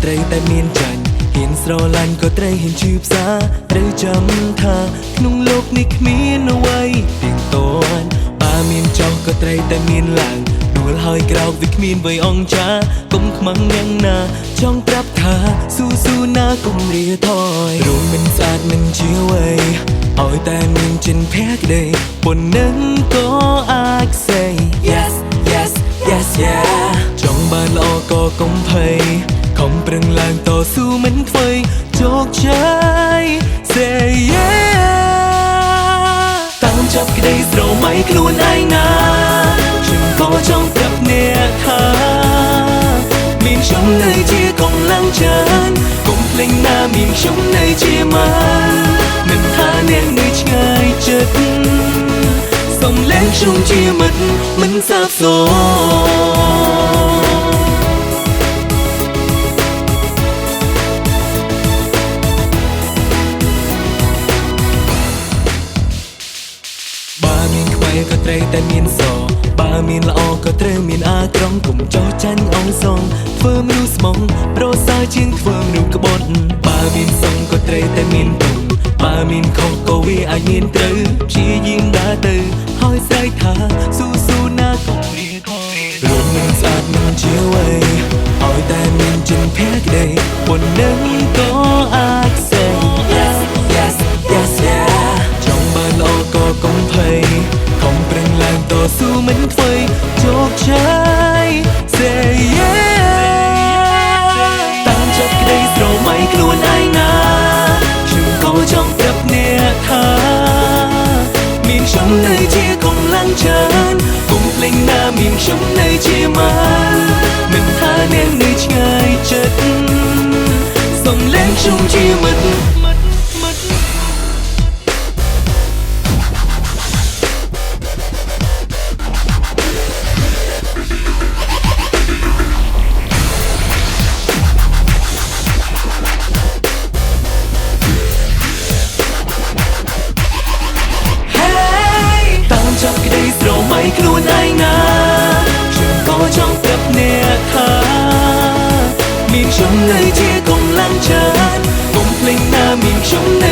ត្រីតែមានចាញ់ហ៊ានស្រឡាញ់ក៏ត្រីហ៊ានជឿផ្សាត្រូវចាំថាក្នុងโลกនេះគ្មានអ្វីទៀងទាត់បើមានចោះក៏ត្រីតែមានឡើងដួលហើយក្រោកវាគ្មានអ្វីអង្ចាកុំខ្មាំងយ៉ាងណាចង់ប្រាប់ថាស៊ូណាកុំរាថយរួមមិនស្អាតមិនជាអ្វីឲ្យតែមានចិនភ័ក្តីប៉ុណ្ណឹងក៏អាច say yes yes yes yeah ចង់បានល្អក៏កុំភ័យខំប្រឹងឡើងតស៊ូមិនខ្វៃជោគជ័យ say yeah តាមចាប់ក្តីស្រមៃខ្លួនឯងណាខ្ញុំក៏ចង់ប្រាប់អ្នកថាមានខ្ញុំនៅជាកម្លាំងចិត្តកុំភ្លេចណាមានខ្ញុំនៅជាម៉ាមិនថាអ្នកនៅឆ្ងាយចិត្តសូមលែងខ្ញុំជាមិត្តមិនសាបសូន្យបើមានខ្វែក៏ត្រូវតែមានសបើមានល្អក៏ត្រូវមានអាក្រង់កុំចោះចាញ់អងសងធ្វើមនុស្សស្មងប្រសើរជាងធ្វើមនុស្សក្បត់បើមានសងក៏ត្រូវតែមានទុំបើមានខុសក៏វាអាចមានត្រូវព្យាយាមដើរទៅហើយស្រែកថាស៊ូណាកុំរៀថយរួមនឹងស្អាតមិនជាអ្វីឲ្យតែមានចិនភ័ក្តីប៉ុណ្ណឹងក៏អាច say yes yes yes yeah ចង់បានល្អក៏កុំភ័យខំប្រឹងឡើងតស៊ូមិនខ្វៃជោគជ័យ say yeah តាមចាប់ក្តីស្រមៃខ្លួនឯងណាខ្ញុំក៏ចង់ប្រាប់អ្នកថាមានខ្ញុំនៅជាកម្លាំងចិត្តកុំភ្លេចណាមានខ្ញុំនៅជាម៉ាមិនថាអ្នកនៅឆ្ងាយចិត្តសូមលែងខ្ញុំជាមិត្តចាប់ក្តីស្រមៃខ្លួនឯងណាខ្ញុំក៏ចង់ប្រាប់អ្នកថាមានខ្ញុំនៅជាកម្លាំងចិត្តកុំភ្លេចណាមានខ្ញុំនៅ